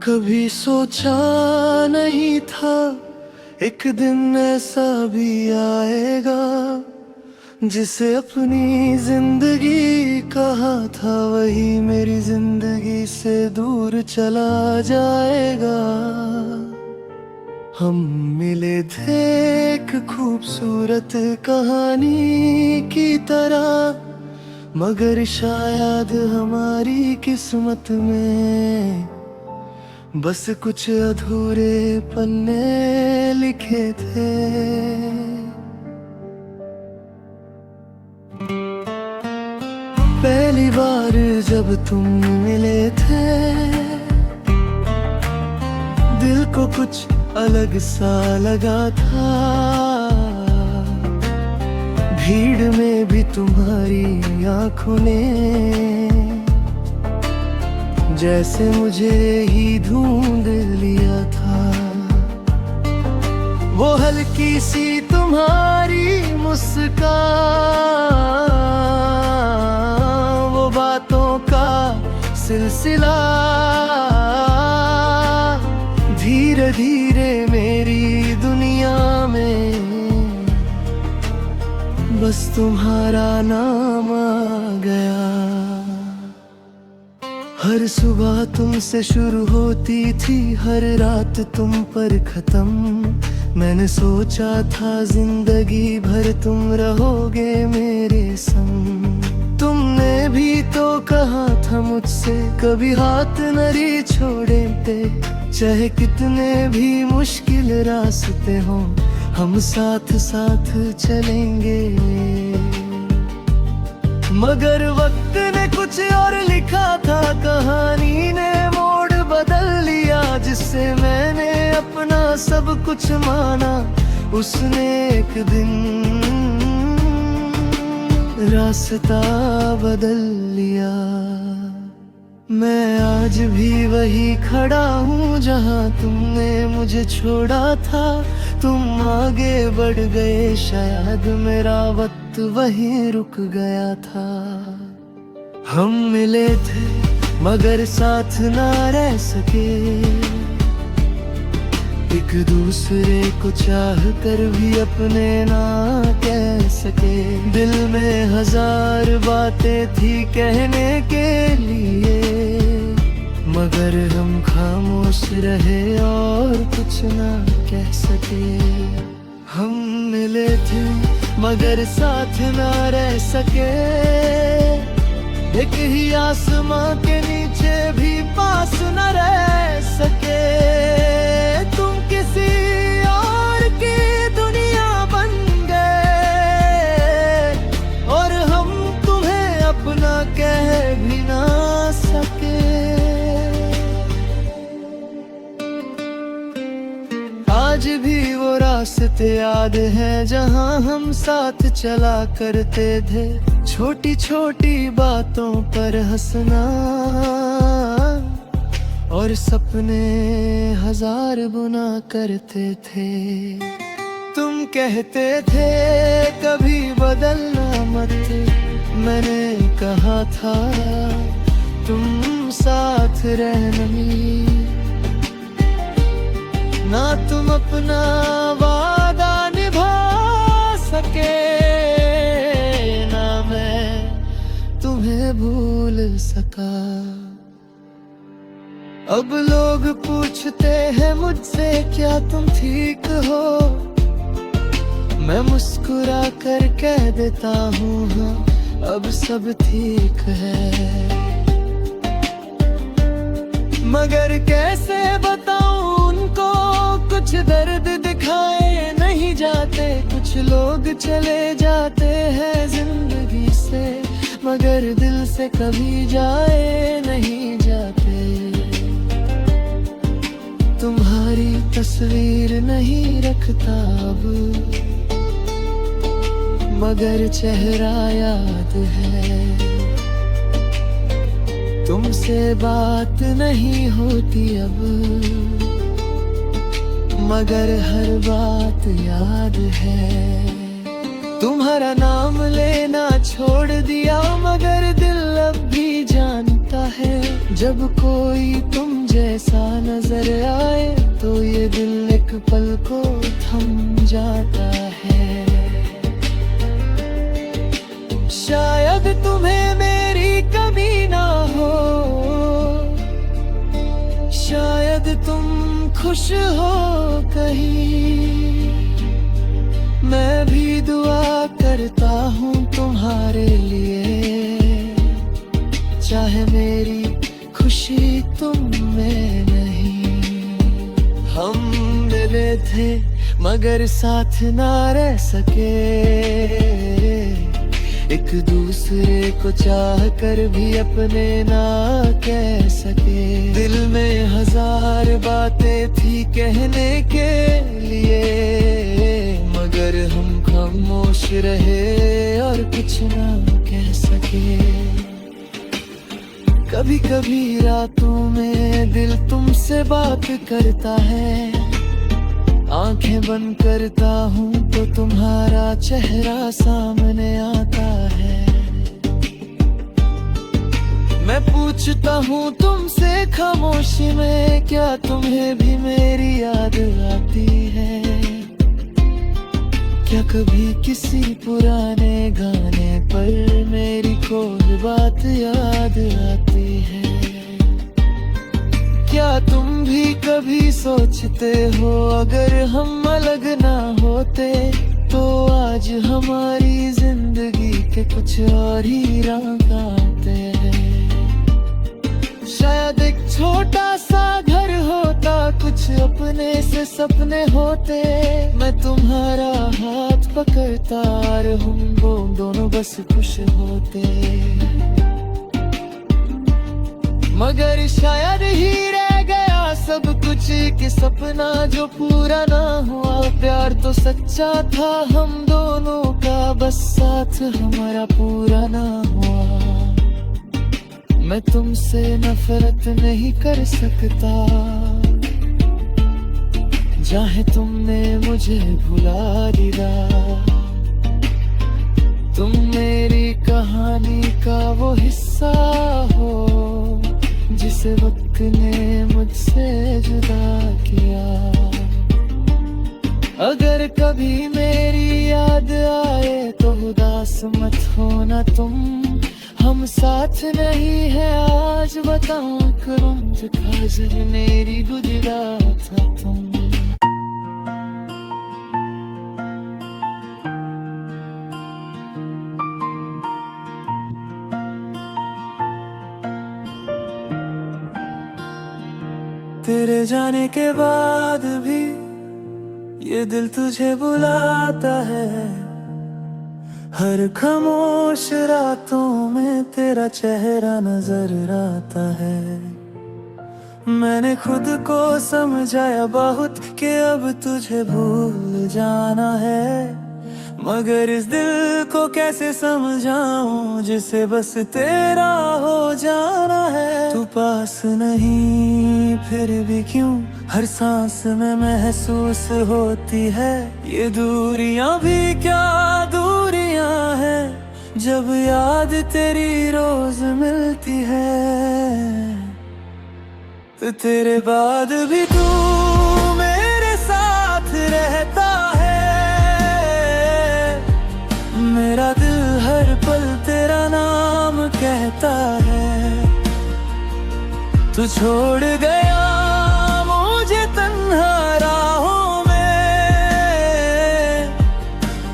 कभी सोचा नहीं था एक दिन ऐसा भी आएगा, जिसे अपनी जिंदगी कहा था वही मेरी जिंदगी से दूर चला जाएगा। हम मिले थे एक खूबसूरत कहानी की तरह, मगर शायद हमारी किस्मत में बस कुछ अधूरे पन्ने लिखे थे। पहली बार जब तुम मिले थे, दिल को कुछ अलग सा लगा था। भीड़ में भी तुम्हारी आंखों ने जैसे मुझे ही ढूंढ लिया था। वो हल्की सी तुम्हारी मुस्कान, वो बातों का सिलसिला, धीरे धीरे मेरी दुनिया में बस तुम्हारा नाम आ गया। हर सुबह तुमसे शुरू होती थी, हर रात तुम पर खत्म। मैंने सोचा था जिंदगी भर तुम रहोगे मेरे संग। तुमने भी तो कहा था मुझसे कभी हाथ न छोड़ते, चाहे कितने भी मुश्किल रास्ते हों हम साथ साथ चलेंगे। मगर वक्त ने कुछ और लिखा था, कहानी ने मोड़ बदल लिया। जिससे मैंने अपना सब कुछ माना, उसने एक दिन रास्ता बदल लिया। मैं आज भी वही खड़ा हूँ जहाँ तुमने मुझे छोड़ा था। तुम आगे बढ़ गए, शायद मेरा वक्त वहीं रुक गया था। हम मिले थे मगर साथ ना रह सके, एक दूसरे को चाह कर भी अपने ना कह सके। दिल में हजार बातें थी कहने के लिए, मगर हम खामोश रहे और कुछ ना कह सके। हम मिले थे मगर साथ ना रह सके, एक ही आसमां के नीचे भी पास न रह सके। तुम किसी और की दुनिया बन गए, और हम तुम्हें अपना कह भी ना सके। आज भी वो रास्ते याद हैं जहां हम साथ चला करते थे। छोटी छोटी बातों पर हंसना और सपने हजार बुना करते थे। तुम कहते थे कभी बदलना मत, मैंने कहा था तुम साथ रहना। ना तुम अपना वादा निभा सके, ना मैं तुम्हें भूल सका। अब लोग पूछते हैं मुझसे क्या तुम ठीक हो, मैं मुस्कुरा कर कह देता हूँ हाँ अब सब ठीक है। मगर कैसे बताऊं उनको, कुछ दर्द दिखाए नहीं जाते। कुछ लोग चले जाते हैं जिंदगी से, मगर दिल से कभी जाए नहीं जाते। तुम्हारी तस्वीर नहीं रखता अब, मगर चेहरा याद है। तुमसे बात नहीं होती अब, मगर हर बात याद है। तुम्हारा नाम लेना छोड़ दिया, मगर दिल अब भी जानता है। जब कोई तुम जैसा नजर आए तो ये दिल एक पल को थम जाता है। शायद तुम्हें मेरी कमी ना हो, शायद तुम खुश हो कहीं। मैं भी दुआ करता हूँ तुम्हारे लिए, चाहे मेरी खुशी तुम में नहीं। हम मिले थे मगर साथ ना रह सके, एक दूसरे को चाह कर भी अपने ना कह सके। दिल में हजार बातें थी कहने के लिए, मगर हम खामोश रहे और कुछ ना कह सके। कभी कभी रातों में दिल तुमसे बात करता है, आंखें बंद करता हूँ तो तुम्हारा चेहरा सामने आता है। मैं पूछता हूँ तुमसे खामोशी में, क्या तुम्हें भी मेरी याद आती है? क्या कभी किसी पुराने गाने पर मेरी कोई बात याद आती है? क्या तुम भी कभी सोचते हो अगर हम अलग ना होते तो आज हमारी जिंदगी के कुछ और ही रंग आते हैं? शायद एक छोटा सा घर होता, कुछ अपने से सपने होते, मैं तुम्हारा हाथ पकड़ता और हम वो दोनों बस खुश होते। मगर शायद ही रह गया सब कुछ कि सपना जो पूरा ना हुआ। प्यार तो सच्चा था हम दोनों का, बस साथ हमारा पूरा ना हुआ। मैं तुमसे नफरत नहीं कर सकता, चाहे तुमने मुझे भुला दिया। तुम मेरी कहानी का वो हिस्सा हो जिसे वक्त ने मुझसे जुदा किया। अगर कभी मेरी याद आए तो उदास मत होना तुम, हम साथ नहीं है आज बताऊं करूं खाजर मेरी गुजरा था तुम। तेरे जाने के बाद भी ये दिल तुझे बुलाता है, हर खामोश रातों में तेरा चेहरा नजर आता है। मैंने खुद को समझाया बहुत कि अब तुझे भूल जाना है, मगर इस दिल को कैसे समझाऊं जिसे बस तेरा हो जाना है। तू पास नहीं फिर भी क्यों हर सांस में महसूस होती है, ये दूरियां भी क्या दूरियां हैं जब याद तेरी रोज मिलती है। तो तेरे बाद भी तू मेरे साथ रहता है, मेरा दिल हर पल तेरा नाम कहता है। तू छोड़ गया मुझे तन्हा राहों में,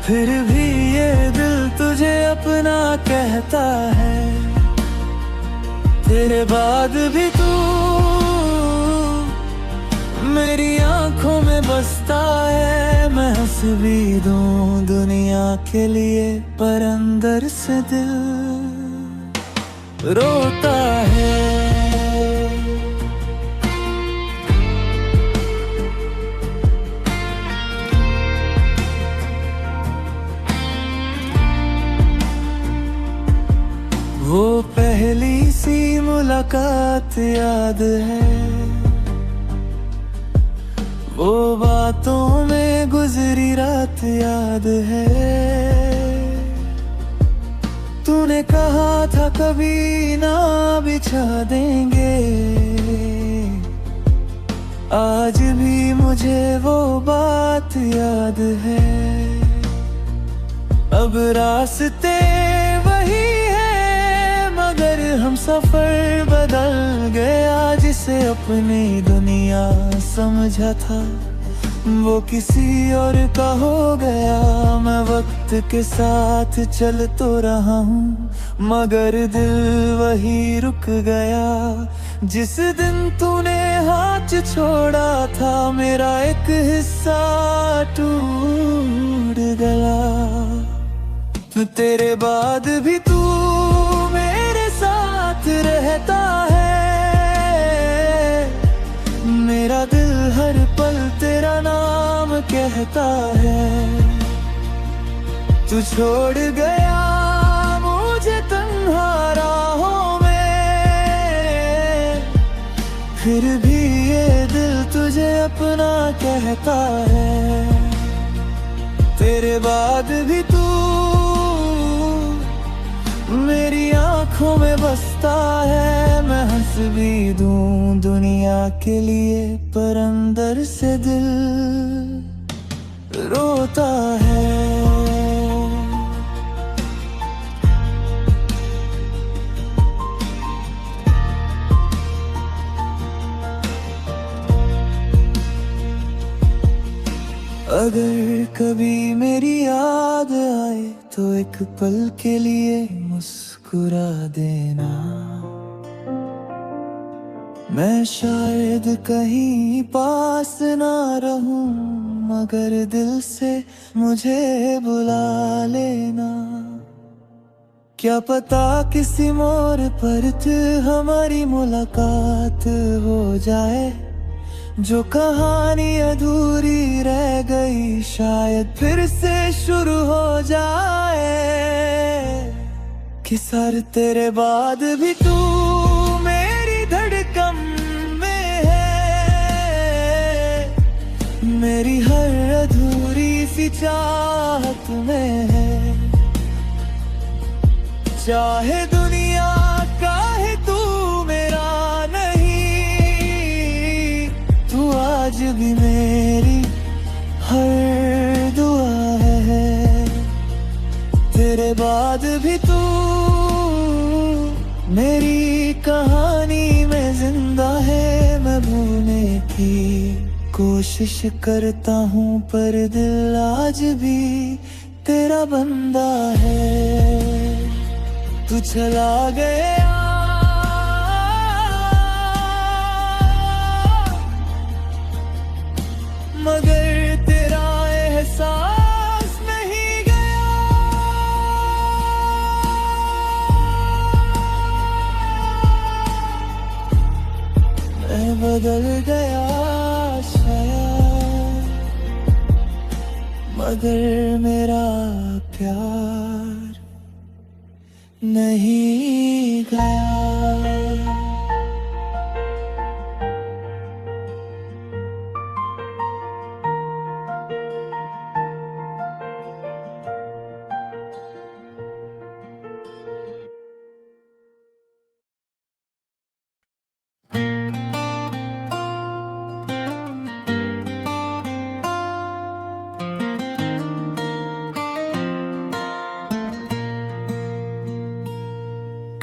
फिर भी ये दिल तुझे अपना कहता है। तेरे बाद भी तू मेरी आंखों में बसता है। मैं हंस भी दूं दुनिया के लिए पर अंदर से दिल रोता है। वो पहली सी मुलाकात याद है, वो बातों में गुजरी रात याद है। तूने कहा था कभी ना बिछा देंगे, आज भी मुझे वो बात याद है। अब रास्ते वही है मगर हम सफर बदल गया। जिसे अपनी दुनिया समझा था वो किसी और का हो गया। मैं वक्त के साथ चल तो रहा हूँ मगर दिल वही रुक गया। जिस दिन तूने हाथ छोड़ा था मेरा एक हिस्सा टूट गया। तेरे बाद भी तू मेरे साथ रहता है। मेरा दिल हर पल तेरा नाम कहता है। तू छोड़ गया मुझे तन्हा राहों में, फिर भी ये दिल तुझे अपना कहता है। तेरे बाद भी तू मेरी आंखों में बसता है। मैं हंस भी दूं दुनिया के लिए पर अंदर से दिल रोता है। अगर कभी मेरी याद आए तो एक पल के लिए मुस्कुरा देना। मैं शायद कहीं पास ना रहूं मगर दिल से मुझे बुला लेना। क्या पता किसी मोड़ पर हमारी मुलाकात हो जाए। जो कहानी अधूरी रह गई शायद फिर से शुरू हो जाए। कि सर तेरे बाद भी तू मेरी धड़कन में है। मेरी हर अधूरी सी चाहत में है। चाहे दुनिया काहे तू मेरा आज भी मेरी हर दुआ है। तेरे बाद भी तू मेरी कहानी में जिंदा है। मैं भूलने की कोशिश करता हूँ पर दिल आज भी तेरा बंदा है। तू चला गया मगर तेरा एहसास नहीं गया। मैं बदल गया शायद मगर मेरा प्यार नहीं गया।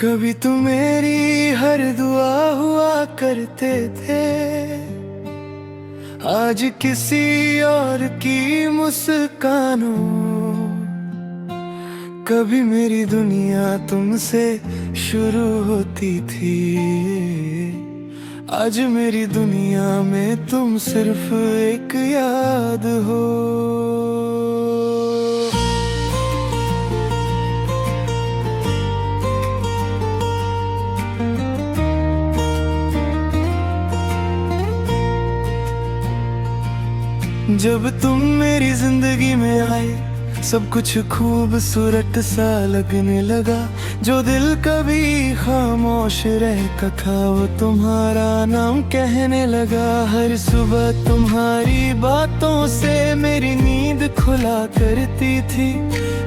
कभी तुम मेरी हर दुआ हुआ करते थे। आज किसी और की मुस्कानों। कभी मेरी दुनिया तुमसे शुरू होती थी। आज मेरी दुनिया में तुम सिर्फ एक याद हो। जब तुम मेरी जिंदगी में आए सब कुछ खूबसूरत सा लगने लगा। जो दिल कभी खामोश रहता था वो तुम्हारा नाम कहने लगा। हर सुबह तुम्हारी बातों से मेरी नींद नींद खुला करती थी।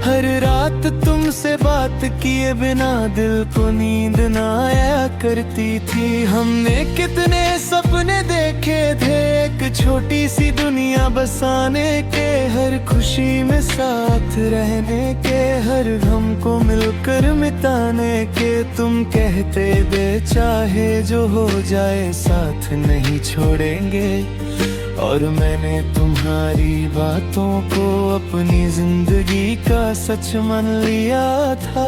हर रात तुमसे बात किए बिना दिल को नींद ना आया करती थी। हमने कितने सपने देखे थे एक छोटी सी दुनिया बसाने के, हर खुशी में साथ रहने के, हर गम को मिलकर मिटाने के। तुम कहते दे चाहे जो हो जाए साथ नहीं छोड़ेंगे, और मैंने तुम्हारी बातों को अपनी जिंदगी का सच मान लिया था।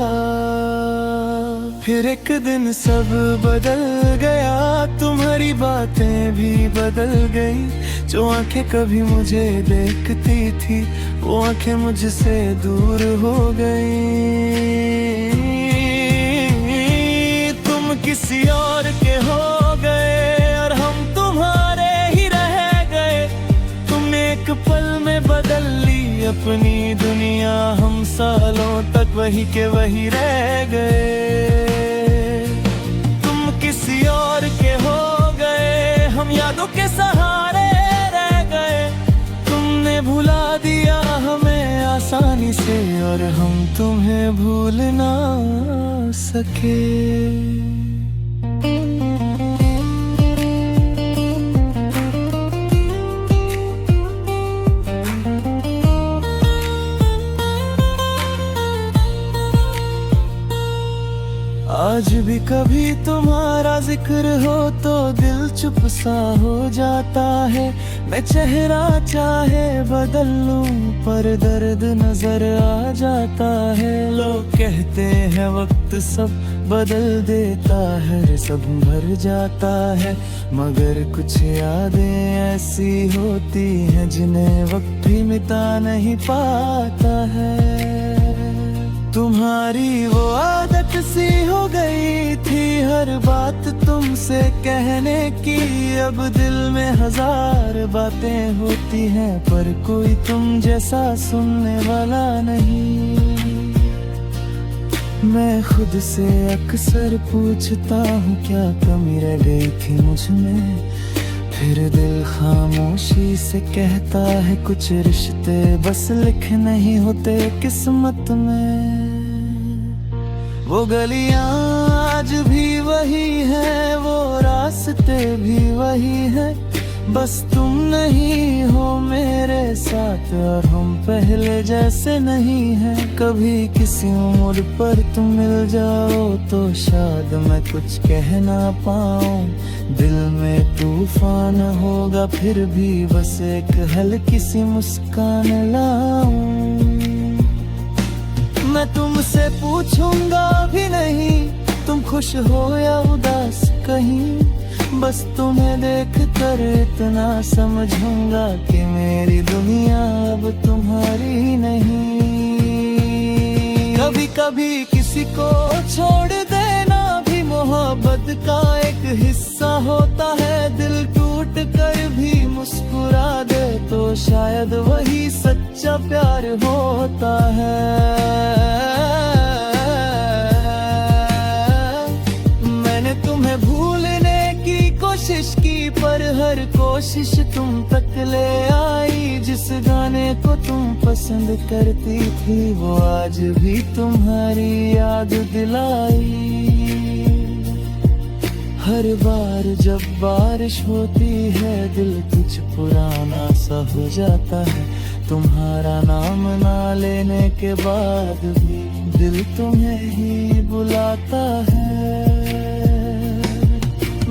फिर एक दिन सब बदल गया, तुम्हारी बातें भी बदल गई। जो आंखें कभी मुझे देखती थी वो आंखें मुझसे दूर हो गई। तुम किसी और के हो गए और हम तुम्हारे ही रह गए। तुमने एक पल में बदल ली अपनी दुनिया, हम सालों तक वही के वही रह गए। तुम किसी और के हो गए, हम यादों के सहारे रह गए। तुमने भुला दिया हमें आसानी से और हम तुम्हें भूल ना सके। आज भी कभी तुम्हारा जिक्र हो तो दिल चुप सा हो जाता है। मैं चेहरा चाहे बदल लूं पर दर्द नजर आ जाता है। लोग कहते हैं वक्त सब बदल देता है, सब भर जाता है, मगर कुछ यादें ऐसी होती हैं जिन्हें वक्त भी मिटा नहीं पाता है। तुम्हारी वो आदत सी हो गई थी हर बात तुमसे कहने की। अब दिल में हजार बातें होती हैं पर कोई तुम जैसा सुनने वाला नहीं। मैं खुद से अक्सर पूछता हूँ क्या कमी रह गई थी मुझ में, फिर दिल खामोशी से कहता है कुछ रिश्ते बस लिखे नहीं होते किस्मत में। वो गलियां आज भी वही है, वो रास्ते भी वही है, बस तुम नहीं हो मेरे साथ और हम पहले जैसे नहीं हैं। कभी किसी उम्र पर तुम मिल जाओ तो शायद मैं कुछ कह ना पाऊं। दिल में तूफान होगा फिर भी बस एक हल्की सी मुस्कान लाऊं। मैं तुमसे पूछूंगा भी नहीं तुम खुश हो या उदास कहीं, बस तुम्हें देख कर इतना समझूंगा कि मेरी दुनिया अब तुम्हारी नहीं। कभी कभी किसी को छोड़ देना भी मोहब्बत का एक हिस्सा होता है। दिल टूट कर भी मुस्कुरा दे तो शायद वही सच्चा प्यार होता है। मैंने तुम्हें भूलने की कोशिश की पर हर कोशिश तुम तक ले आई। जिस गाने को तुम पसंद करती थी वो आज भी तुम्हारी याद दिलाई। हर बार जब बारिश होती है दिल कुछ पुराना सा हो जाता है। तुम्हारा नाम ना लेने के बाद भी दिल तुम्हें ही बुलाता है।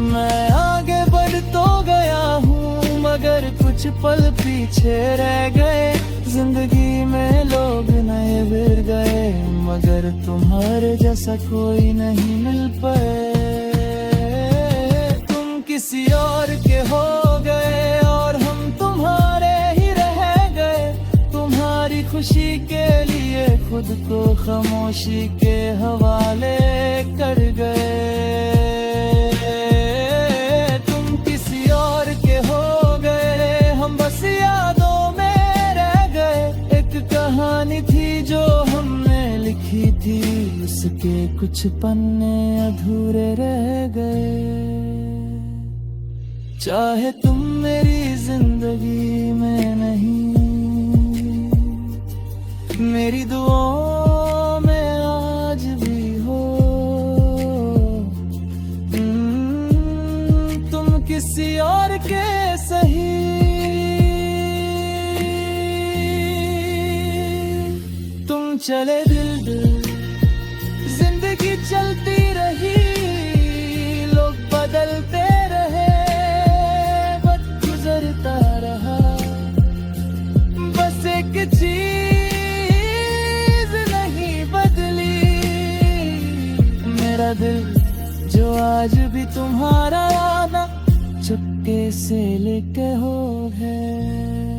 मैं आगे बढ़ तो गया हूँ मगर कुछ पल पीछे रह गए। जिंदगी में लोग नए बिर गए मगर तुम्हारे जैसा कोई नहीं मिल पाए। तुम किसी और के हो गए और हम तुम्हारे ही रह गए। तुम्हारी खुशी के लिए खुद को खामोशी के हवाले कर गए। तुम किसी और के हो गए हम बस यादों में रह गए। एक कहानी थी जो हमने लिखी थी उसके कुछ पन्ने अधूरे रह गए। चाहे तुम मेरी जिंदगी में नहीं मेरी दुआओं में आज भी हो। तुम किसी और के सही, तुम चले दिल दिल, जिंदगी चलती रही, लोग बदलते रहे, वक्त गुजरता रहा, बस एक चीज नहीं बदली, मेरा दिल जो आज भी तुम्हारा आना चुपके से लेके हो गए।